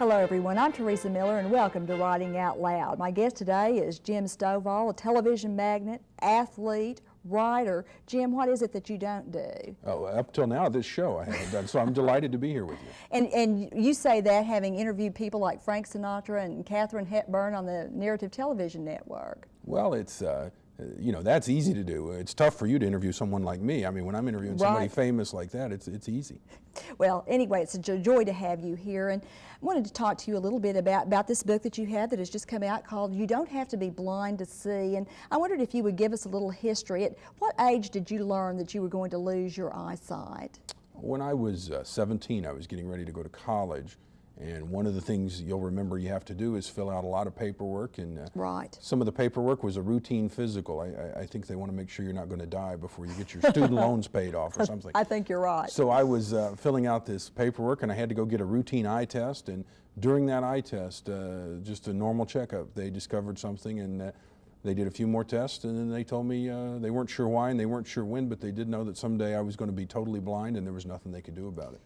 Hello everyone, I'm Teresa Miller and welcome to Writing Out Loud. My guest today is Jim Stovall, a television magnate, athlete, writer. Jim, what is it that you don't do? Oh, up till now, this show I haven't done, so I'm delighted to be here with you. And you say that having interviewed people like Frank Sinatra and Katharine Hepburn on the Narrative Television Network. Well, it's, you know, that's easy to do. It's tough for you to interview someone like me. I mean, when I'm interviewing somebody famous like that, it's easy. Well, anyway, it's a joy to have you here, and I wanted to talk to you a little bit about this book that you have that has just come out called You Don't Have to Be Blind to See, and I wondered if you would give us a little history. At what age did you learn that you were going to lose your eyesight? When I was 17, I was getting ready to go to college, and one of the things you'll remember you have to do is fill out a lot of paperwork, and some of the paperwork was a routine physical. I think they want to make sure you're not going to die before you get your student loans paid off or something. I think you're right. So I was filling out this paperwork, and I had to go get a routine eye test, and during that eye test, just a normal checkup, they discovered something, and they did a few more tests, and then they told me they weren't sure why and they weren't sure when, but they did know that someday I was going to be totally blind and there was nothing they could do about it.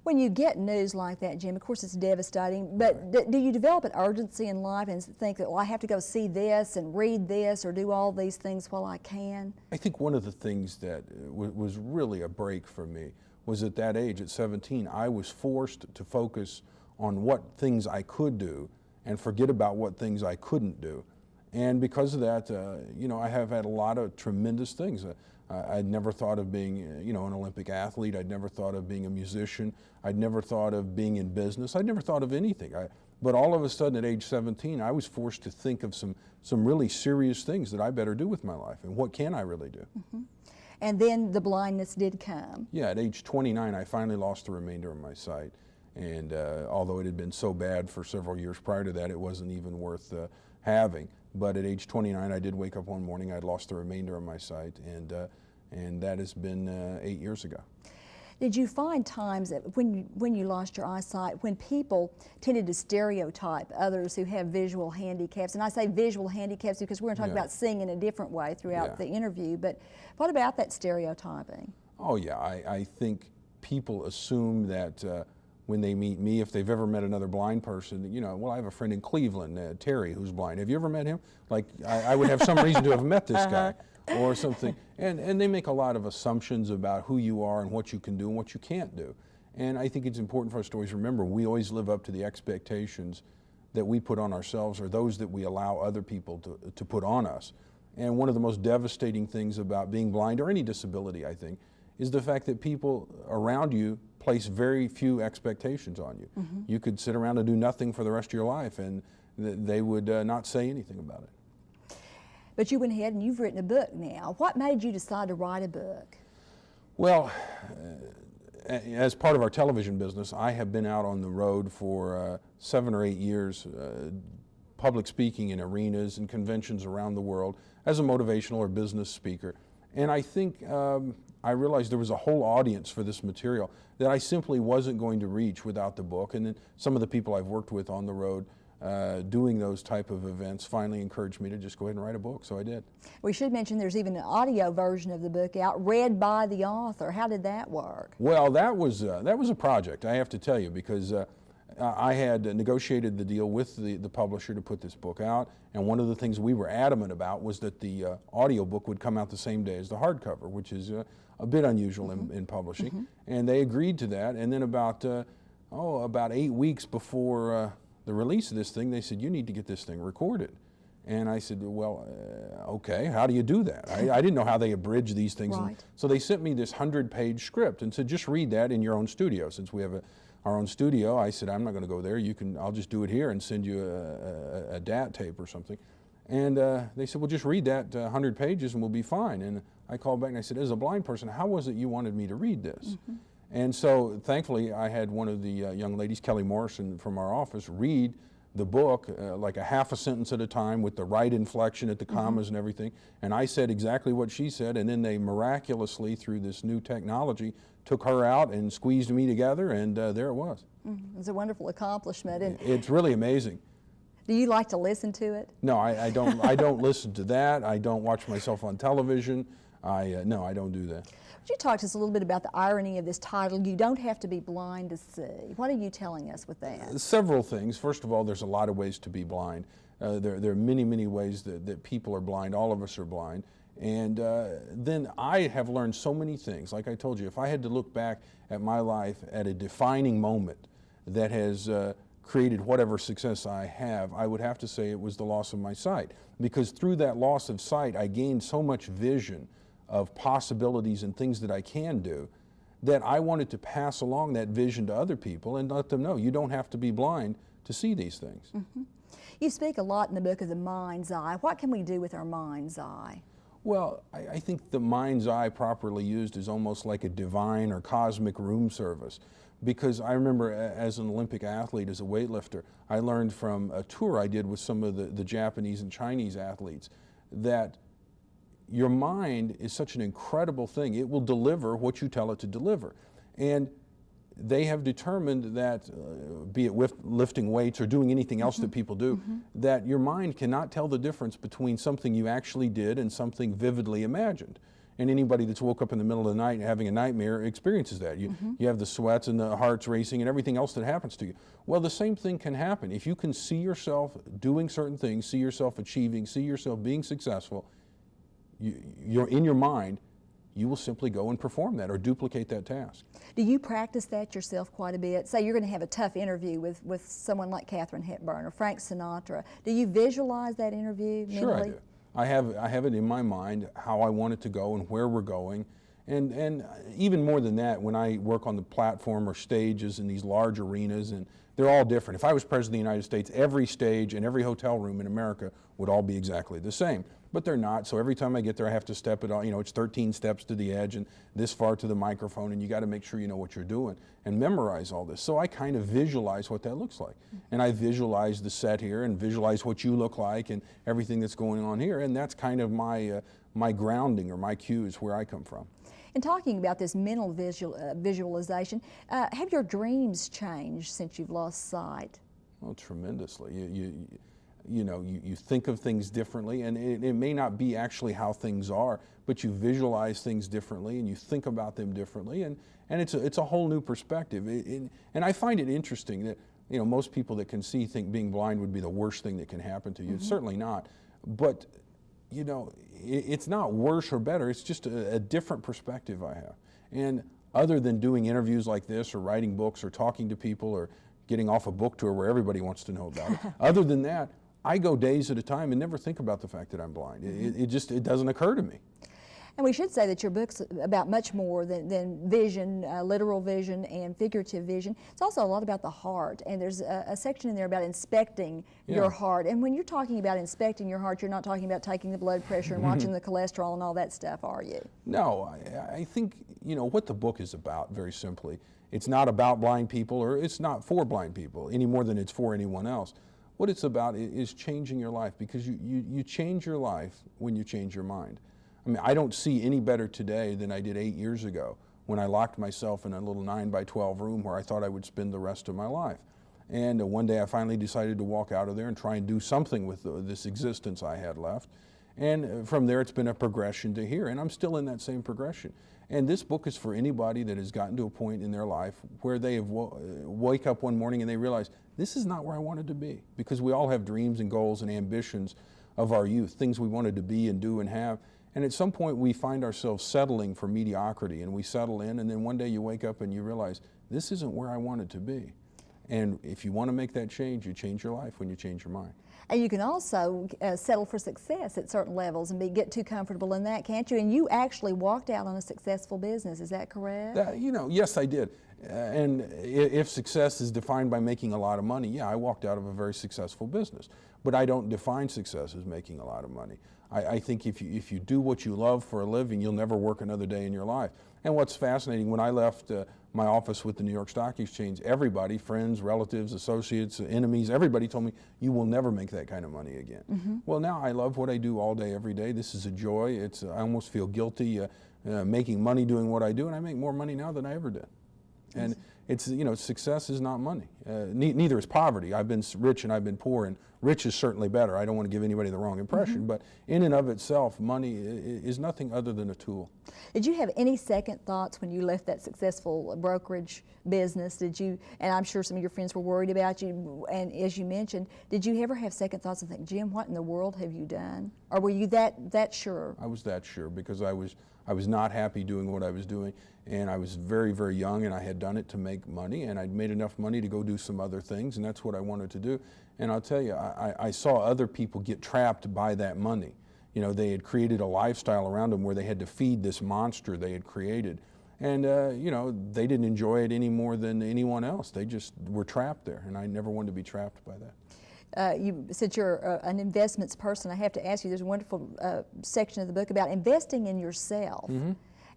When you get news like that, Jim, of course it's devastating, but do you develop an urgency in life and think that, well, I have to go see this and read this or do all these things while I can? I think one of the things that was really a break for me was at that age, at 17, I was forced to focus on what things I could do and forget about what things I couldn't do. And because of that, you know, I have had a lot of tremendous things. I'd never thought of being, you know, an Olympic athlete. I'd never thought of being a musician. I'd never thought of being in business. I'd never thought of anything. But all of a sudden at age 17, I was forced to think of some really serious things that I better do with my life. And what can I really do? Mm-hmm. And then the blindness did come. Yeah, at age 29, I finally lost the remainder of my sight. And although it had been so bad for several years prior to that, it wasn't even worth having. But at age 29, I did wake up one morning, I'd lost the remainder of my sight, and that has been 8 years ago. Did you find times that when you lost your eyesight, when people tended to stereotype others who have visual handicaps, and I say visual handicaps because we're going to talk about seeing in a different way throughout the interview, but what about that stereotyping? Oh yeah, I think people assume that when they meet me, if they've ever met another blind person, you know, well, I have a friend in Cleveland, Terry, who's blind. Have you ever met him? Like, I would have some reason to have met this guy or something. And they make a lot of assumptions about who you are and what you can do and what you can't do. And I think it's important for us to always remember, we always live up to the expectations that we put on ourselves or those that we allow other people to put on us. And one of the most devastating things about being blind, or any disability, I think, is the fact that people around you place very few expectations on you. Mm-hmm. You could sit around and do nothing for the rest of your life and they would not say anything about it. But you went ahead and you've written a book now. What made you decide to write a book? Well, as part of our television business, I have been out on the road for 7 or 8 years, public speaking in arenas and conventions around the world as a motivational or business speaker. And I think I realized there was a whole audience for this material that I simply wasn't going to reach without the book. And then some of the people I've worked with on the road doing those type of events finally encouraged me to just go ahead and write a book, so I did. We should mention there's even an audio version of the book out, read by the author. How did that work? Well, that was a project, I have to tell you, because I had negotiated the deal with the publisher to put this book out, and one of the things we were adamant about was that the audio book would come out the same day as the hardcover, which is a bit unusual in publishing, and they agreed to that. And then about 8 weeks before the release of this thing, they said, you need to get this thing recorded. And I said, well, okay, how do you do that? I didn't know how they abridge these things. Right. So they sent me this 100-page script and said, just read that in your own studio. Since we have our own studio, I said, I'm not going to go there. I'll just do it here and send you a DAT tape or something. And they said, well, just read that 100 pages and we'll be fine. And I called back and I said, as a blind person, how was it you wanted me to read this? Mm-hmm. And so thankfully, I had one of the young ladies, Kelly Morrison from our office, read the book like a half a sentence at a time with the right inflection at the commas and everything. And I said exactly what she said, and then they miraculously, through this new technology, took her out and squeezed me together, and there it was. It's a wonderful accomplishment. And it's really amazing. Do you like to listen to it? No, I don't. I don't listen to that. I don't watch myself on television. No, I don't do that. Would you talk to us a little bit about the irony of this title, You Don't Have to Be Blind to See? What are you telling us with that? Several things. First of all, there's a lot of ways to be blind. There are many, many ways that people are blind. All of us are blind. And then I have learned so many things. Like I told you, if I had to look back at my life at a defining moment that has created whatever success I have, I would have to say it was the loss of my sight. Because through that loss of sight, I gained so much vision of possibilities and things that I can do that I wanted to pass along that vision to other people and let them know you don't have to be blind to see these things. Mm-hmm. You speak a lot in the book of the mind's eye. What can we do with our mind's eye? Well, I think the mind's eye properly used is almost like a divine or cosmic room service. Because I remember as an Olympic athlete, as a weightlifter, I learned from a tour I did with some of the Japanese and Chinese athletes that your mind is such an incredible thing. It will deliver what you tell it to deliver. And they have determined that, be it lifting weights or doing anything else that people do, that your mind cannot tell the difference between something you actually did and something vividly imagined. And anybody that's woke up in the middle of the night having a nightmare experiences that. You have the sweats and the hearts racing and everything else that happens to you. Well, the same thing can happen. If you can see yourself doing certain things, see yourself achieving, see yourself being successful, you're in your mind, you will simply go and perform that or duplicate that task. Do you practice that yourself quite a bit? Say you're going to have a tough interview with someone like Katharine Hepburn or Frank Sinatra. Do you visualize that interview mentally? Sure I do. I have it in my mind how I want it to go and where we're going. And even more than that, when I work on the platform or stages in these large arenas, and they're all different. If I was President of the United States, every stage and every hotel room in America would all be exactly the same. But they're not, so every time I get there I have to step it on, it's 13 steps to the edge and this far to the microphone, and you got to make sure you know what you're doing and memorize all this. So I kind of visualize what that looks like. And I visualize the set here and visualize what you look like and everything that's going on here, and that's kind of my grounding or my cues where I come from. And talking about this mental visualization, have your dreams changed since you've lost sight? Well, tremendously. You think of things differently, and it may not be actually how things are, but you visualize things differently and you think about them differently, and it's a whole new perspective. And I find it interesting that most people that can see think being blind would be the worst thing that can happen to you. It's certainly not, but it's not worse or better. It's just a different perspective I have. And other than doing interviews like this or writing books or talking to people or getting off a book tour where everybody wants to know about it, other than that, I go days at a time and never think about the fact that I'm blind. It doesn't occur to me. And we should say that your book's about much more than vision, literal vision and figurative vision. It's also a lot about the heart, and there's a section in there about inspecting your heart. And when you're talking about inspecting your heart, you're not talking about taking the blood pressure and watching the cholesterol and all that stuff, are you? No, I think, what the book is about, very simply, it's not about blind people, or it's not for blind people any more than it's for anyone else. What it's about is changing your life, because you change your life when you change your mind. I mean, I don't see any better today than I did 8 years ago when I locked myself in a little 9-by-12 room where I thought I would spend the rest of my life. And one day I finally decided to walk out of there and try and do something with this existence I had left. And from there it's been a progression to here, and I'm still in that same progression. And this book is for anybody that has gotten to a point in their life where they have wake up one morning and they realize, this is not where I wanted to be. Because we all have dreams and goals and ambitions of our youth, things we wanted to be and do and have. And at some point we find ourselves settling for mediocrity, and we settle in, and then one day you wake up and you realize, this isn't where I wanted to be. And if you want to make that change, you change your life when you change your mind. And you can also settle for success at certain levels and get too comfortable in that, can't you? And you actually walked out on a successful business, is that correct? Yes, I did. And if success is defined by making a lot of money, yeah, I walked out of a very successful business. But I don't define success as making a lot of money. I think if you do what you love for a living, you'll never work another day in your life. And what's fascinating, when I left my office with the New York Stock Exchange, everybody, friends, relatives, associates, enemies, everybody told me, you will never make that kind of money again. Well, now I love what I do all day, every day. This is a joy. I almost feel guilty making money doing what I do, and I make more money now than I ever did. And success is not money. Neither is poverty. I've been rich and I've been poor, and rich is certainly better. I don't want to give anybody the wrong impression, but in and of itself, money is nothing other than a tool. Did you have any second thoughts when you left that successful brokerage business? Did you, and I'm sure some of your friends were worried about you, and as you mentioned, did you ever have second thoughts and think, Jim, what in the world have you done? Or were you that sure? I was that sure because I was not happy doing what I was doing, and I was very, very young, and I had done it to make money, and I'd made enough money to go do some other things, and that's what I wanted to do. And I'll tell you, I saw other people get trapped by that money. You know, they had created a lifestyle around them where they had to feed this monster they had created. And, you know, they didn't enjoy it any more than anyone else. They just were trapped there, and I never wanted to be trapped by that. Since you're an investments person, I have to ask you, there's a wonderful section of the book about investing in yourself.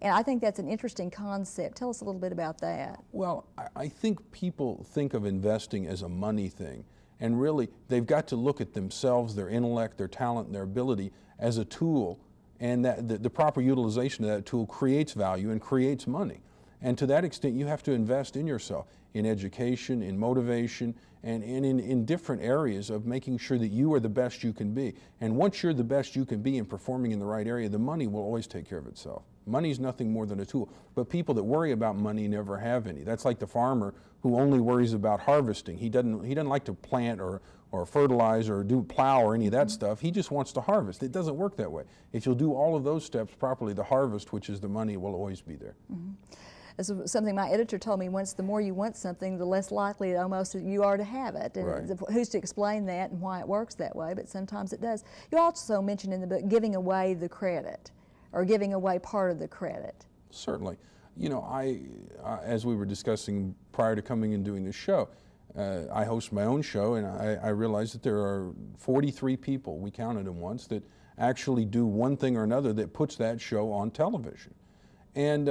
And I think that's an interesting concept. Tell us a little bit about that. Well, I think people think of investing as a money thing. And really, they've got to look at themselves, their intellect, their talent, and their ability as a tool. And that the proper utilization of that tool creates value and creates money. And to that extent, you have to invest in yourself, in education, in motivation, and in different areas of making sure that you are the best you can be. And once you're the best you can be in performing in the right area, the money will always take care of itself. Money is nothing more than a tool. But people that worry about money never have any. That's like the farmer who only worries about harvesting. He doesn't like to plant or fertilize or plow or any of that stuff. He just wants to harvest. It doesn't work that way. If you'll do all of those steps properly, the harvest, which is the money, will always be there. It's something my editor told me once: the more you want something, the less likely almost you are to have it. And Right. who's to explain that and why it works that way, but sometimes it does. You also mentioned in the book giving away the credit, or giving away part of the credit. Certainly. You know, as we were discussing prior to coming and doing this show, I host my own show, and I realized that there are 43 people, we counted them once, that actually do one thing or another that puts that show on television. And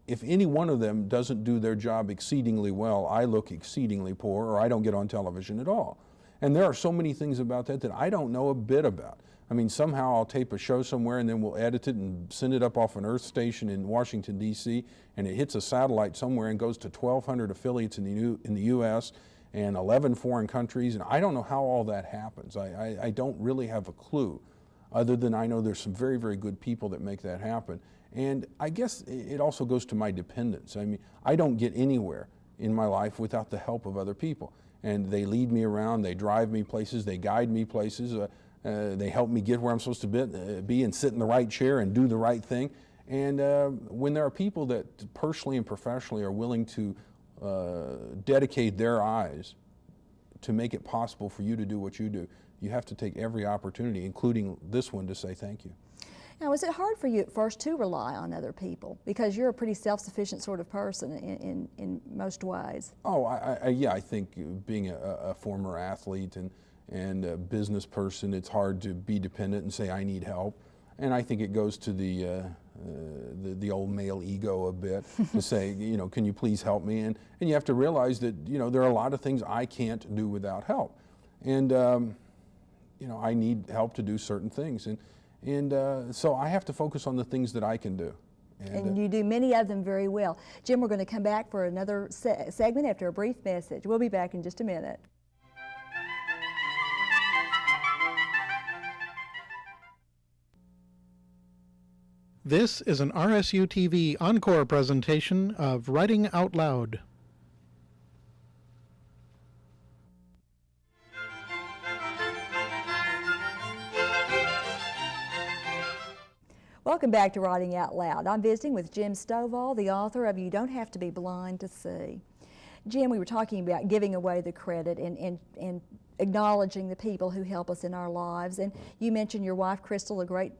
if any one of them doesn't do their job exceedingly well, I look exceedingly poor, or I don't get on television at all. And there are so many things about that that I don't know a bit about. I mean, somehow I'll tape a show somewhere and then we'll edit it and send it up off an Earth station in Washington, D.C., and it hits a satellite somewhere and goes to 1,200 affiliates in the U.S. and 11 foreign countries, and I don't know how all that happens. I don't really have a clue, other than I know there's some very, very good people that make that happen. And I guess it also goes to my dependence. I mean, I don't get anywhere in my life without the help of other people. And they lead me around, they drive me places, they guide me places, they help me get where I'm supposed to be and sit in the right chair and do the right thing. And when there are people that personally and professionally are willing to dedicate their eyes to make it possible for you to do what you do, you have to take every opportunity, including this one, to say thank you. Now, was it hard for you at first to rely on other people? Because you're a pretty self-sufficient sort of person in most ways. Oh, yeah, I think being a former athlete and a business person, it's hard to be dependent and say, I need help. And I think it goes to the old male ego a bit to say, you know, can you please help me? And you have to realize that, you know, there are a lot of things I can't do without help. And, you know, I need help to do certain things. And so I have to focus on the things that I can do. And you do many of them very well. Jim, we're going to come back for another segment after a brief message. We'll be back in just a minute. This is an RSU-TV Encore presentation of Writing Out Loud. Welcome back to Writing Out Loud. I'm visiting with Jim Stovall, the author of You Don't Have to Be Blind to See. Jim, we were talking about giving away the credit and acknowledging the people who help us in our lives. And you mentioned your wife, Crystal, a great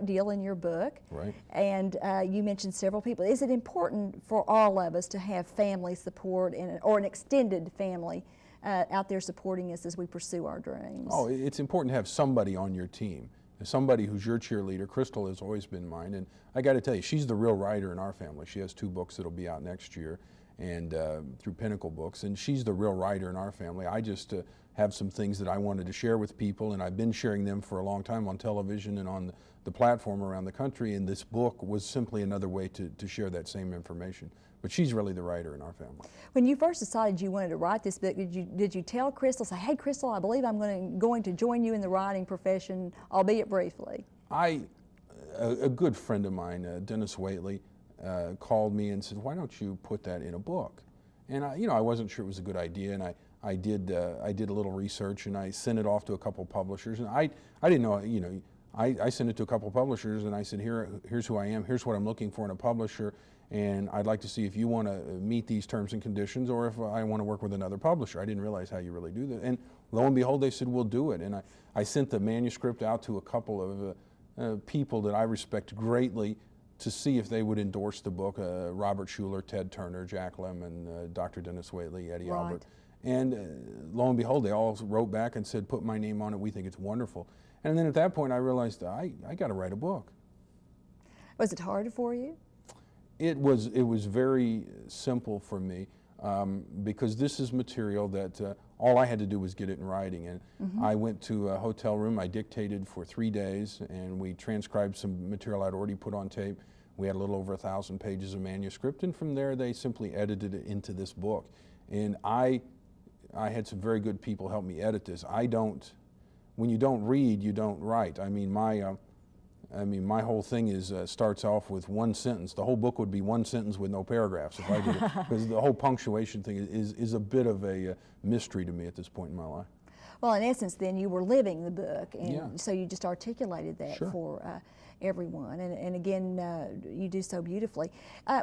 deal in your book. Right. And you mentioned several people. Is it important for all of us to have family support or an extended family out there supporting us as we pursue our dreams? Oh, it's important to have somebody on your team. Somebody who's your cheerleader. Crystal has always been mine, and I got to tell you, she's the real writer in our family. She has 2 books that'll be out next year, and through Pinnacle Books, and she's the real writer in our family. I just have some things that I wanted to share with people, and I've been sharing them for a long time on television and on the platform around the country, and this book was simply another way to share that same information. But she's really the writer in our family. When you first decided you wanted to write this book, did you tell Crystal, say, hey Crystal, I believe I'm going to join you in the writing profession, albeit briefly? A good friend of mine, Dennis Waitley, called me and said, why don't you put that in a book? And I wasn't sure it was a good idea, and I did a little research, and I sent it off to a couple publishers, and I didn't know, I sent it to a couple publishers, and I said, here's who I am, here's what I'm looking for in a publisher, and I'd like to see if you want to meet these terms and conditions, or if I want to work with another publisher. I didn't realize how you really do that, and lo and behold, they said, we'll do it. And I sent the manuscript out to a couple of people that I respect greatly to see if they would endorse the book, Robert Schuller, Ted Turner, Jack Lemmon, Dr. Dennis Waitley, Eddie Right. Albert. And lo and behold, they all wrote back and said, put my name on it, we think it's wonderful. And then at that point I realized I got to write a book. Was it hard for you? It was very simple for me, because this is material that all I had to do was get it in writing. And I went to a hotel room, I dictated for 3 days, and we transcribed some material I'd already put on tape. We had a little over 1,000 pages of manuscript, and from there they simply edited it into this book. And I had some very good people help me edit this. When you don't read, you don't write. I mean, my whole thing is starts off with one sentence. The whole book would be one sentence with no paragraphs if I did it, because the whole punctuation thing is a bit of a mystery to me at this point in my life. Well, in essence, then you were living the book, and Yeah. so you just articulated that Sure. for everyone. And again, you do so beautifully.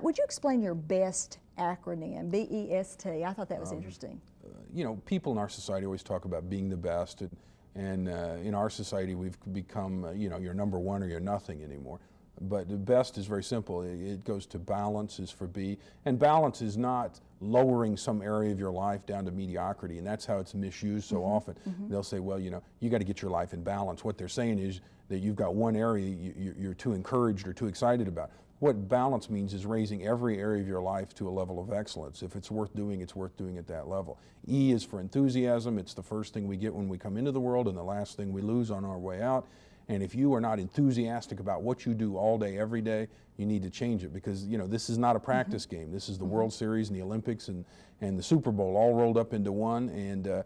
Would you explain your BEST acronym, B-E-S-T? I thought that was interesting. People in our society always talk about being the best, and in our society we've become, you're number one or you're nothing anymore. But the best is very simple. It goes to balance is for B, and balance is not lowering some area of your life down to mediocrity, and that's how it's misused so often. They'll say, well, you got to get your life in balance. What they're saying is that you've got one area you're too encouraged or too excited about. What balance means is raising every area of your life to a level of excellence. If it's worth doing at that level. E is for enthusiasm. It's the first thing we get when we come into the world and the last thing we lose on our way out. And if you are not enthusiastic about what you do all day, every day, you need to change it, because this is not a practice game. This is the World Series and the Olympics and the Super Bowl all rolled up into one, and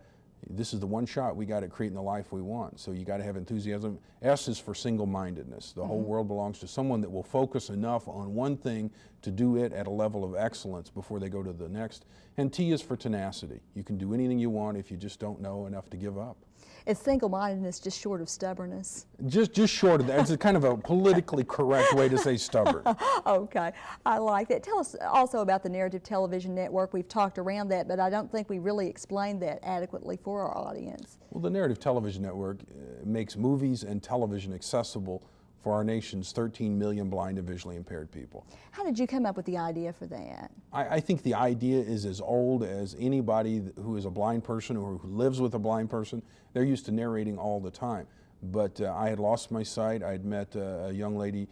this is the one shot we got at creating the life we want. So you got to have enthusiasm. S is for single-mindedness. The whole world belongs to someone that will focus enough on one thing to do it at a level of excellence before they go to the next. And T is for tenacity. You can do anything you want if you just don't know enough to give up. Is single-mindedness just short of stubbornness? Just short of that. It's a kind of a politically correct way to say stubborn. Okay, I like that. Tell us also about the Narrative Television Network. We've talked around that, but I don't think we really explained that adequately for our audience. Well, the Narrative Television Network makes movies and television accessible for our nation's 13 million blind and visually impaired people. How did you come up with the idea for that? I think the idea is as old as anybody who is a blind person or who lives with a blind person. They're used to narrating all the time. But I had lost my sight. I had met a young lady,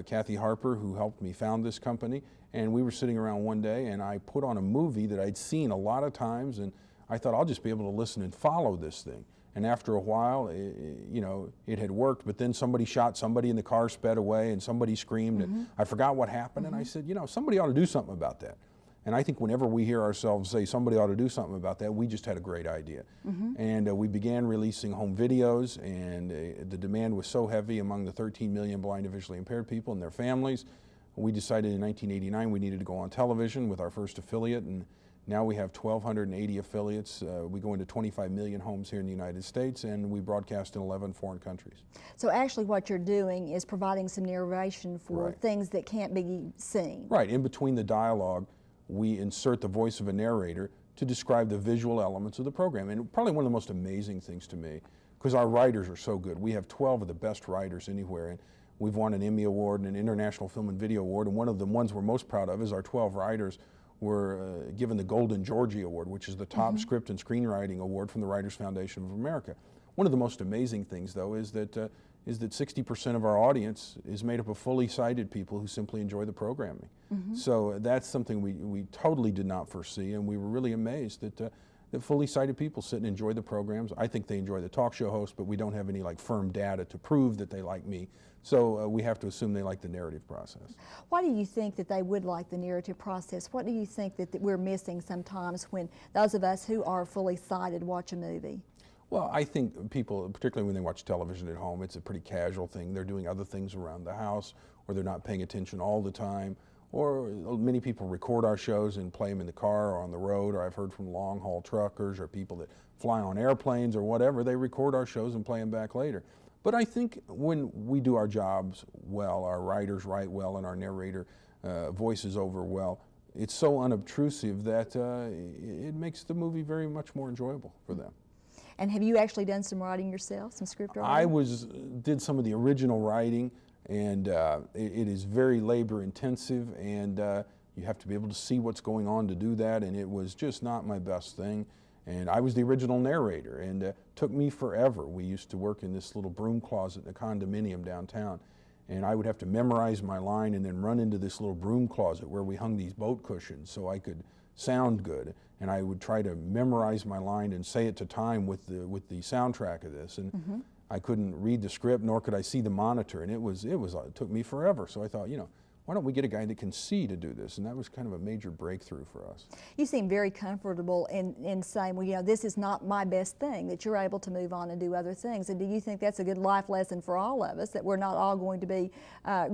Kathy Harper, who helped me found this company. And we were sitting around one day, and I put on a movie that I'd seen a lot of times, and I thought I'll just be able to listen and follow this thing. And after a while, it had worked, but then somebody shot somebody and the car sped away and somebody screamed and I forgot what happened, and I said, somebody ought to do something about that. And I think whenever we hear ourselves say somebody ought to do something about that, we just had a great idea. And we began releasing home videos, and the demand was so heavy among the 13 million blind and visually impaired people and their families. We decided in 1989 we needed to go on television with our first affiliate, and now we have 1,280 affiliates. We go into 25 million homes here in the United States, and we broadcast in 11 foreign countries. So actually what you're doing is providing some narration for Right. things that can't be seen. Right, in between the dialogue, we insert the voice of a narrator to describe the visual elements of the program. And probably one of the most amazing things to me, because our writers are so good. We have 12 of the best writers anywhere, and we've won an Emmy Award and an International Film and Video Award, and one of the ones we're most proud of is our 12 writers were given the Golden Georgie Award, which is the top script and screenwriting award from the Writers Foundation of America. One of the most amazing things, though, is that is that 60% of our audience is made up of fully sighted people who simply enjoy the programming. So that's something we totally did not foresee, and we were really amazed that fully sighted people sit and enjoy the programs. I think they enjoy the talk show host, but we don't have any like firm data to prove that they like me. So we have to assume they like the narrative process. Why do you think that they would like the narrative process? What do you think that we're missing sometimes when those of us who are fully sighted watch a movie? Well, I think people, particularly when they watch television at home, it's a pretty casual thing. They're doing other things around the house, or they're not paying attention all the time. Or many people record our shows and play them in the car or on the road, or I've heard from long-haul truckers or people that fly on airplanes or whatever. They record our shows and play them back later. But I think when we do our jobs well, our writers write well and our narrator voices over well, it's so unobtrusive that it makes the movie very much more enjoyable for them. And have you actually done some writing yourself, some script writing? I did some of the original writing, and it is very labor intensive, and you have to be able to see what's going on to do that, and it was just not my best thing. And I was the original narrator, and it took me forever. We used to work in this little broom closet in a condominium downtown, and I would have to memorize my line and then run into this little broom closet where we hung these boat cushions so I could sound good. And I would try to memorize my line and say it to time with the soundtrack of this. And I couldn't read the script, nor could I see the monitor, and it took me forever. So I thought, why don't we get a guy that can see to do this? And that was kind of a major breakthrough for us. You seem very comfortable in saying, well, this is not my best thing, that you're able to move on and do other things. And do you think that's a good life lesson for all of us, that we're not all going to be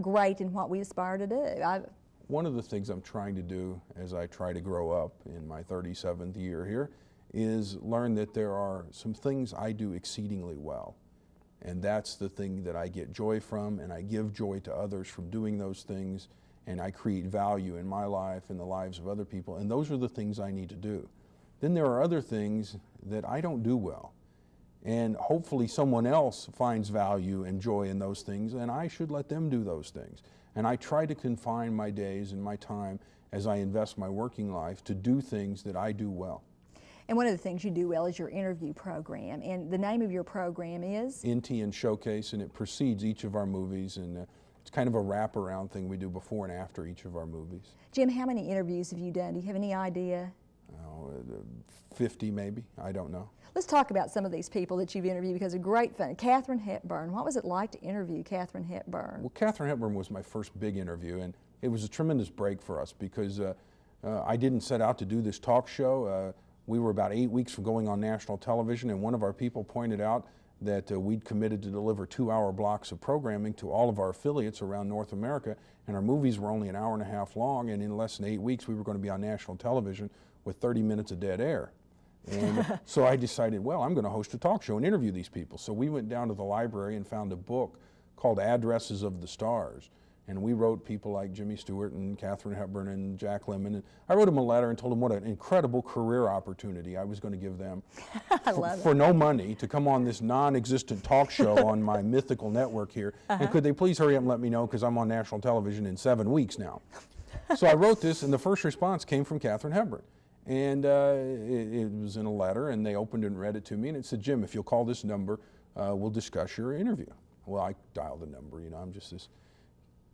great in what we aspire to do? One of the things I'm trying to do as I try to grow up in my 37th year here is learn that there are some things I do exceedingly well. And that's the thing that I get joy from, and I give joy to others from doing those things, and I create value in my life and the lives of other people, and those are the things I need to do. Then there are other things that I don't do well, and hopefully someone else finds value and joy in those things, and I should let them do those things. And I try to confine my days and my time as I invest my working life to do things that I do well. And one of the things you do well is your interview program. And the name of your program is? NT and Showcase, and it precedes each of our movies. And it's kind of a wraparound thing we do before and after each of our movies. Jim, how many interviews have you done? Do you have any idea? 50 maybe, I don't know. Let's talk about some of these people that you've interviewed because they're great fun. Katharine Hepburn, what was it like to interview Katharine Hepburn? Well, Katharine Hepburn was my first big interview, and it was a tremendous break for us because I didn't set out to do this talk show. We were about 8 weeks from going on national television, and one of our people pointed out that we'd committed to deliver 2-hour blocks of programming to all of our affiliates around North America, and our movies were only an hour and a half long, and in less than 8 weeks we were going to be on national television with 30 minutes of dead air. And so I decided, well, I'm going to host a talk show and interview these people. So we went down to the library and found a book called Addresses of the Stars. And we wrote people like Jimmy Stewart and Katharine Hepburn and Jack Lemmon. And I wrote them a letter and told them what an incredible career opportunity I was going to give them for no money to come on this non-existent talk show on my mythical network here. And could they please hurry up and let me know because I'm on national television in 7 weeks now. So I wrote this, and the first response came from Katharine Hepburn. And it was in a letter, and they opened it and read it to me, and it said, Jim, if you'll call this number, we'll discuss your interview. Well, I dialed the number. I'm just this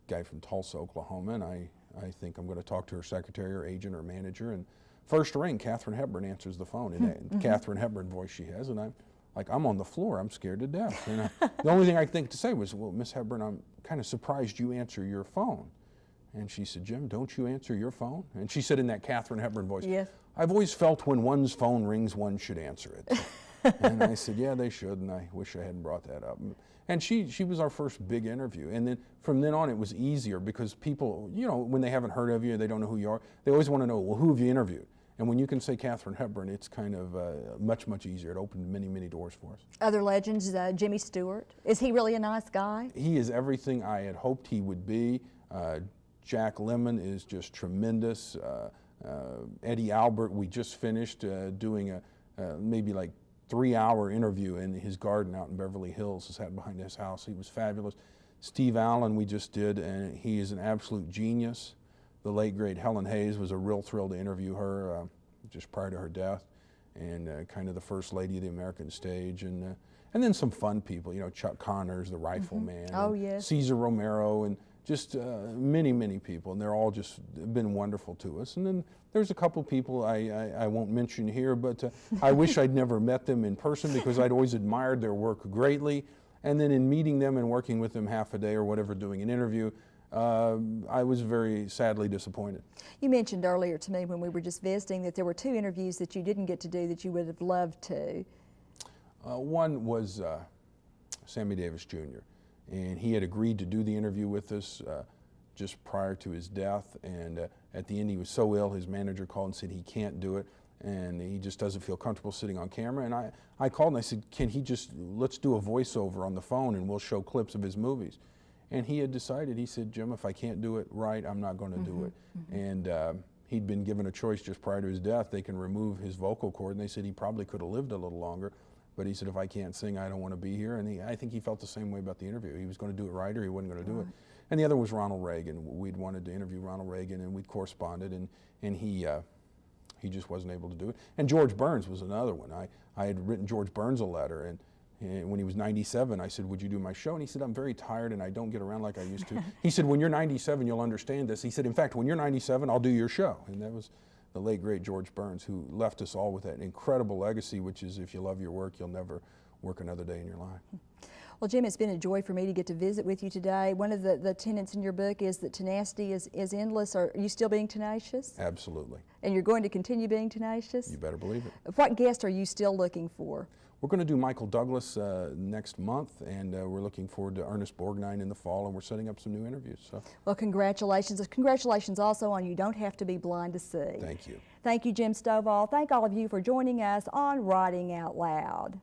guy from Tulsa, Oklahoma, and I think I'm going to talk to her secretary or agent or manager. And first ring, Katharine Hepburn answers the phone, and Katharine Hepburn voice she has, and I'm on the floor. I'm scared to death. And the only thing I could think to say was, well, Miss Hepburn, I'm kind of surprised you answer your phone. And she said, Jim, don't you answer your phone? And she said in that Katharine Hepburn voice, yes. I've always felt when one's phone rings, one should answer it. And I said, yeah, they should, and I wish I hadn't brought that up. And she was our first big interview. And then from then on, it was easier because people, when they haven't heard of you, they don't know who you are, they always want to know, well, who have you interviewed? And when you can say Katharine Hepburn, it's kind of much, much easier. It opened many, many doors for us. Other legends, Jimmy Stewart. Is he really a nice guy? He is everything I had hoped he would be. Jack Lemmon is just tremendous. Eddie Albert, we just finished doing a maybe like 3-hour interview in his garden out in Beverly Hills, sat behind his house. He was fabulous. Steve Allen we just did, and he is an absolute genius. The late, great Helen Hayes was a real thrill to interview her just prior to her death. and kind of the first lady of the American stage, and then some fun people, Chuck Connors, the Rifleman, Oh, and yes. Cesar Romero, and just many people, and they're all just been wonderful to us. And then there's a couple people I won't mention here, but I wish I'd never met them in person because I'd always admired their work greatly. And then in meeting them and working with them half a day or whatever, doing an interview, I was very sadly disappointed. You mentioned earlier to me when we were just visiting that there were 2 interviews that you didn't get to do that you would have loved to. One was Sammy Davis Jr., and he had agreed to do the interview with us just prior to his death, and at the end he was so ill his manager called and said he can't do it, and he just doesn't feel comfortable sitting on camera. And I called and I said, let's do a voiceover on the phone and we'll show clips of his movies. And he had decided, he said, Jim, if I can't do it right, I'm not going to do it. And he'd been given a choice just prior to his death. They can remove his vocal cord, and they said he probably could have lived a little longer. But he said, if I can't sing, I don't want to be here. And I think he felt the same way about the interview. He was going to do it right or he wasn't going to do it. And the other was Ronald Reagan. We'd wanted to interview Ronald Reagan, and we'd corresponded, and he just wasn't able to do it. And George Burns was another one. I had written George Burns a letter, and when he was 97, I said, would you do my show? And he said, I'm very tired and I don't get around like I used to. He said, when you're 97, you'll understand this. He said, in fact, when you're 97, I'll do your show. And that was the late, great George Burns, who left us all with that incredible legacy, which is if you love your work, you'll never work another day in your life. Well, Jim, it's been a joy for me to get to visit with you today. One of the tenets in your book is that tenacity is endless. Are you still being tenacious? Absolutely. And you're going to continue being tenacious? You better believe it. What guest are you still looking for? We're going to do Michael Douglas next month, and we're looking forward to Ernest Borgnine in the fall, and we're setting up some new interviews. So. Well, congratulations. Congratulations also on You Don't Have to Be Blind to See. Thank you. Thank you, Jim Stovall. Thank all of you for joining us on Writing Out Loud.